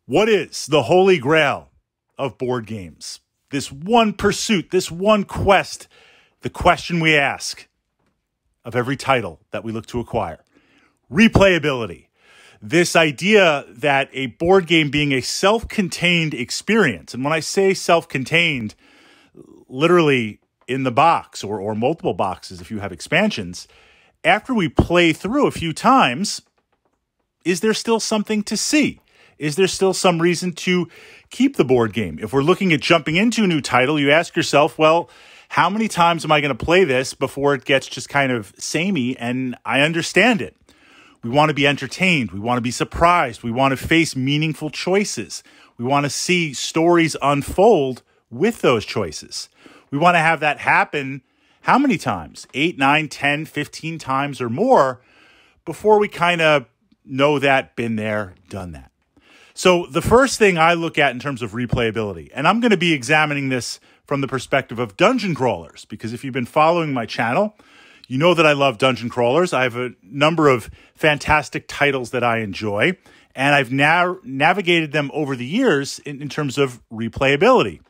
What is the holy grail of board games? This one pursuit, this one quest, the question we ask of every title that we look to acquire. Replayability. This idea that a board game being a self-contained experience, and when I say self-contained, literally in the box or multiple boxes if you have expansions, after we play through a few times, is there still something to see? Is there still some reason to keep the board game? If we're looking at jumping into a new title, you ask yourself, well, how many times am I going to play this before it gets just kind of samey and I understand it? We want to be entertained. We want to be surprised. We want to face meaningful choices. We want to see stories unfold with those choices. We want to have that happen how many times? 8, 9, 10, 15 times or more before we kind of know that, been there, done that. So the first thing I look at in terms of replayability, and I'm going to be examining this from the perspective of dungeon crawlers, because if you've been following my channel, you know that I love dungeon crawlers. I have a number of fantastic titles that I enjoy, and I've now navigated them over the years in terms of replayability.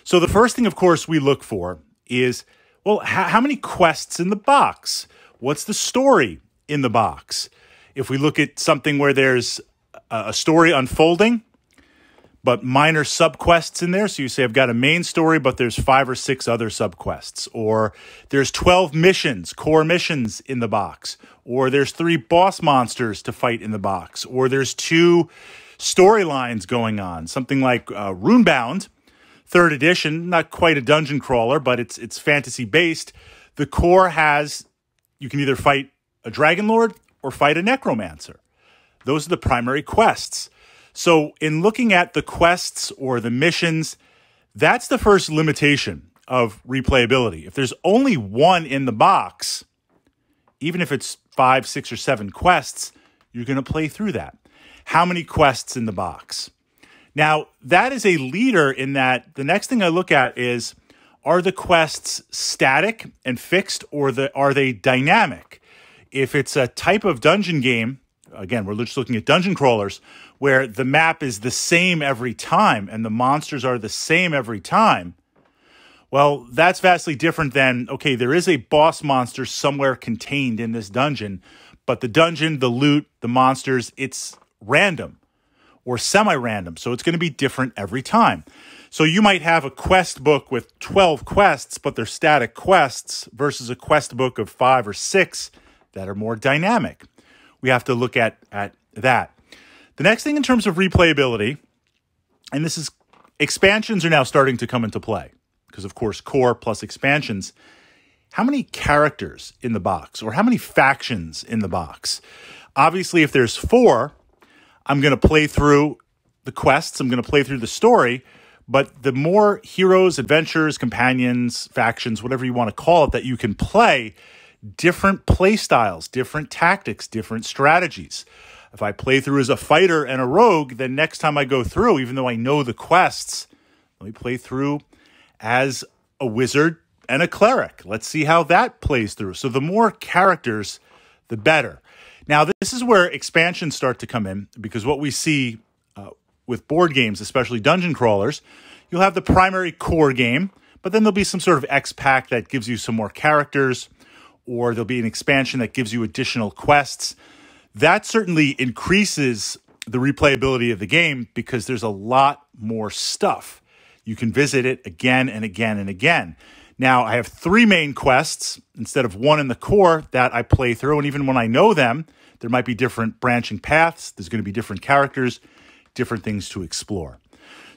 So the first thing, of course, we look for is, well, how many quests in the box? What's the story in the box? If we look at something where there's a story unfolding, but minor subquests in there. So you say, I've got a main story, but there's 5 or 6 other subquests. Or there's 12 missions, core missions in the box. Or there's 3 boss monsters to fight in the box. Or there's 2 storylines going on. Something like Runebound, 3rd edition, not quite a dungeon crawler, but it's fantasy-based. The core has, you can either fight a Dragon Lord or fight a Necromancer. Those are the primary quests. So in looking at the quests or the missions, that's the first limitation of replayability. If there's only one in the box, even if it's 5, 6, or 7 quests, you're going to play through that. How many quests in the box? Now, that is a leader in that the next thing I look at is, are the quests static and fixed, or are they dynamic? If it's a type of dungeon game, again, we're just looking at dungeon crawlers, where the map is the same every time and the monsters are the same every time, well, that's vastly different than, okay, there is a boss monster somewhere contained in this dungeon, but the dungeon, the loot, the monsters, it's random or semi-random, so it's going to be different every time. So you might have a quest book with 12 quests, but they're static quests versus a quest book of 5 or 6 that are more dynamic. We have to look at that. The next thing in terms of replayability, and this is, expansions are now starting to come into play, because of course, core plus expansions. How many characters in the box, or how many factions in the box? Obviously, if there's 4, I'm going to play through the quests, I'm going to play through the story, but the more heroes, adventures, companions, factions, whatever you want to call it, that you can play, different play styles, different tactics, different strategies. If I play through as a fighter and a rogue, then next time I go through, even though I know the quests, let me play through as a wizard and a cleric. Let's see how that plays through. So the more characters, the better. Now, this is where expansions start to come in, because what we see with board games, especially dungeon crawlers, you'll have the primary core game, but then there'll be some sort of X-Pack that gives you some more characters, or there'll be an expansion that gives you additional quests. That certainly increases the replayability of the game because there's a lot more stuff. You can visit it again and again and again. Now, I have 3 main quests instead of 1 in the core that I play through, and even when I know them, there might be different branching paths. There's going to be different characters, different things to explore.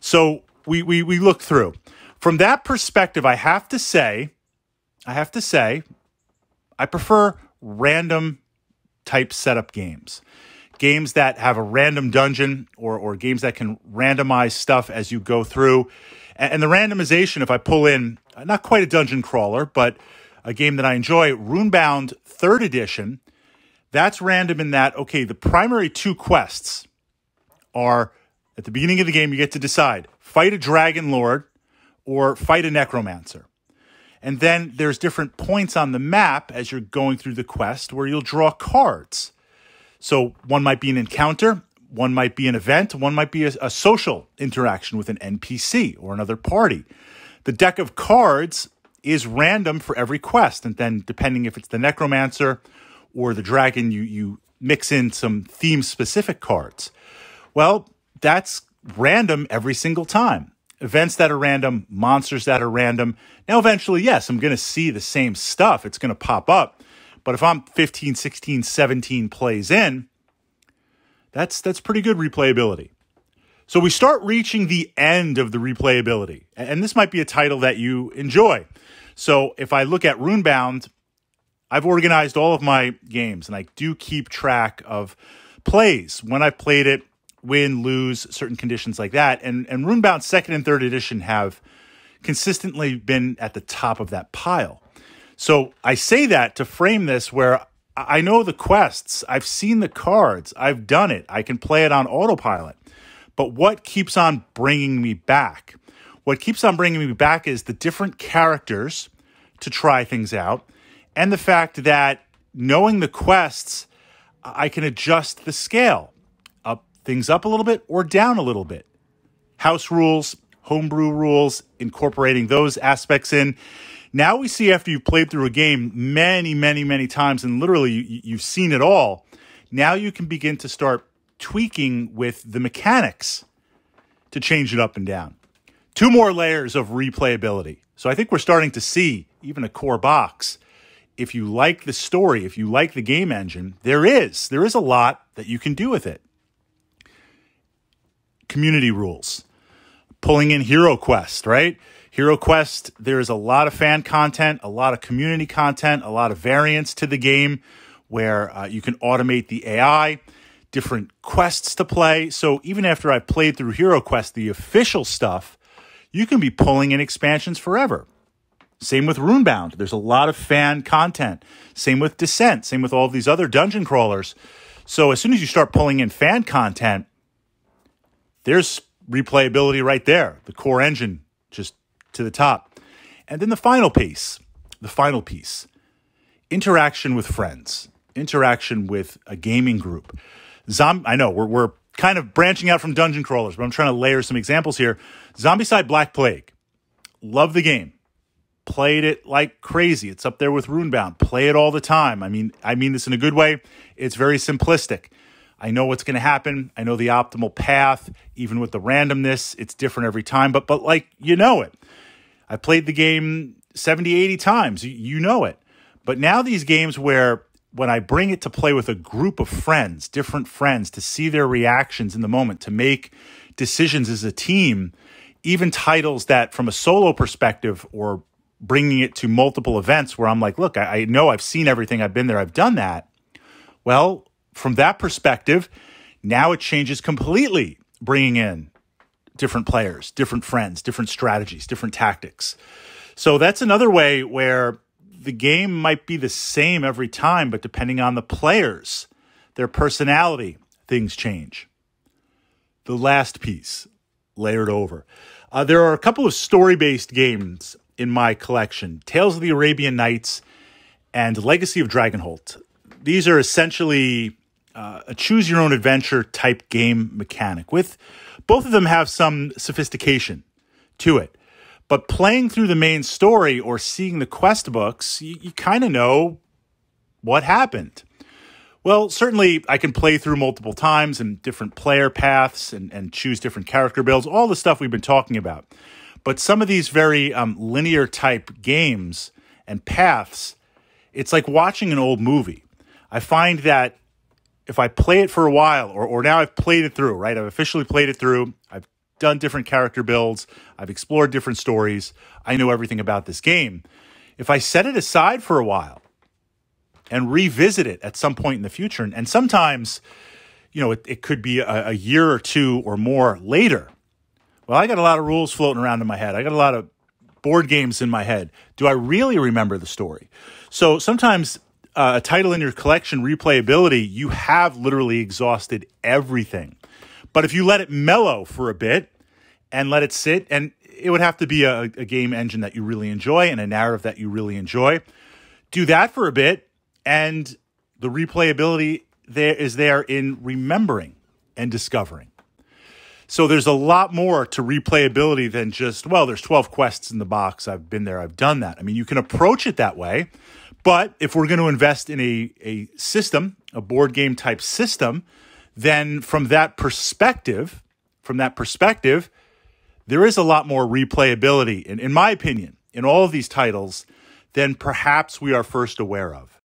So we look through. From that perspective, I have to say, I prefer random type setup games. Games that have a random dungeon or games that can randomize stuff as you go through. And the randomization, if I pull in, not quite a dungeon crawler, but a game that I enjoy, Runebound 3rd edition, that's random in that, okay, the primary 2 quests are, at the beginning of the game, you get to decide, fight a Dragon Lord or fight a Necromancer. And then there's different points on the map as you're going through the quest where you'll draw cards. So one might be an encounter, One might be an event. One might be a social interaction with an NPC or another party. The deck of cards is random for every quest. And then depending if it's the necromancer or the dragon, you mix in some theme-specific cards. Well, that's random every single time. Events that are random, monsters that are random. Now, eventually, yes, I'm going to see the same stuff. It's going to pop up. But if I'm 15, 16, 17 plays in, that's pretty good replayability. So we start reaching the end of the replayability. And this might be a title that you enjoy. So if I look at Runebound, I've organized all of my games, and I do keep track of plays, when I've played it, win, lose, certain conditions like that. And Runebound 2nd and 3rd edition have consistently been at the top of that pile. So I say that to frame this where I know the quests, I've seen the cards, I've done it, I can play it on autopilot. But what keeps on bringing me back? What keeps on bringing me back is the different characters to try things out, and the fact that knowing the quests, I can adjust the scale. Things up a little bit or down a little bit. House rules, homebrew rules, incorporating those aspects in. Now we see, after you've played through a game many, many, many times, and literally you've seen it all, now you can begin to start tweaking with the mechanics to change it up and down. 2 more layers of replayability. So I think we're starting to see even a core box. If you like the story, if you like the game engine, there is a lot that you can do with it. Community rules, pulling in Hero Quest, right? Hero Quest, there's a lot of fan content, a lot of community content, a lot of variance to the game where you can automate the AI, different quests to play. So even after I've played through Hero Quest, the official stuff, you can be pulling in expansions forever. Same with Runebound. There's a lot of fan content. Same with Descent. Same with all of these other dungeon crawlers. So as soon as you start pulling in fan content, there's replayability right there. The core engine just to the top. And then the final piece, interaction with friends, interaction with a gaming group. I know we're kind of branching out from dungeon crawlers, but I'm trying to layer some examples here. Zombicide Black Plague. Love the game. Played it like crazy. It's up there with Runebound. Play it all the time. I mean this in a good way. It's very simplistic. I know what's going to happen. I know the optimal path. Even with the randomness, it's different every time. But like, you know it. I played the game 70, 80 times. You know it. But now these games where when I bring it to play with a group of friends, different friends, to see their reactions in the moment, to make decisions as a team, even titles that from a solo perspective or bringing it to multiple events where I'm like, look, I know I've seen everything. I've been there. I've done that. Well, from that perspective, now it changes completely, bringing in different players, different friends, different strategies, different tactics. So that's another way where the game might be the same every time, but depending on the players, their personality, things change. The last piece, layered over. There are a couple of story-based games in my collection, Tales of the Arabian Nights and Legacy of Dragonholt. These are essentially a choose-your-own-adventure type game mechanic. With both of them have some sophistication to it. But playing through the main story or seeing the quest books, you kind of know what happened. Well, certainly I can play through multiple times and different player paths and choose different character builds, all the stuff we've been talking about. But some of these very linear type games and paths, it's like watching an old movie. I find that if I play it for a while, or now I've played it through, right? I've officially played it through. I've done different character builds. I've explored different stories. I know everything about this game. If I set it aside for a while and revisit it at some point in the future, and sometimes, you know, it could be a year or two or more later. Well, I got a lot of rules floating around in my head. I got a lot of board games in my head. Do I really remember the story? So sometimes a title in your collection, replayability, you have literally exhausted everything. But if you let it mellow for a bit and let it sit, and it would have to be a game engine that you really enjoy and a narrative that you really enjoy, do that for a bit, and the replayability there is there in remembering and discovering. So there's a lot more to replayability than just, well, there's 12 quests in the box. I've been there. I've done that. I mean, you can approach it that way. But if we're going to invest in a system, a board game type system, then from that perspective, there is a lot more replayability, in my opinion, in all of these titles than perhaps we are first aware of.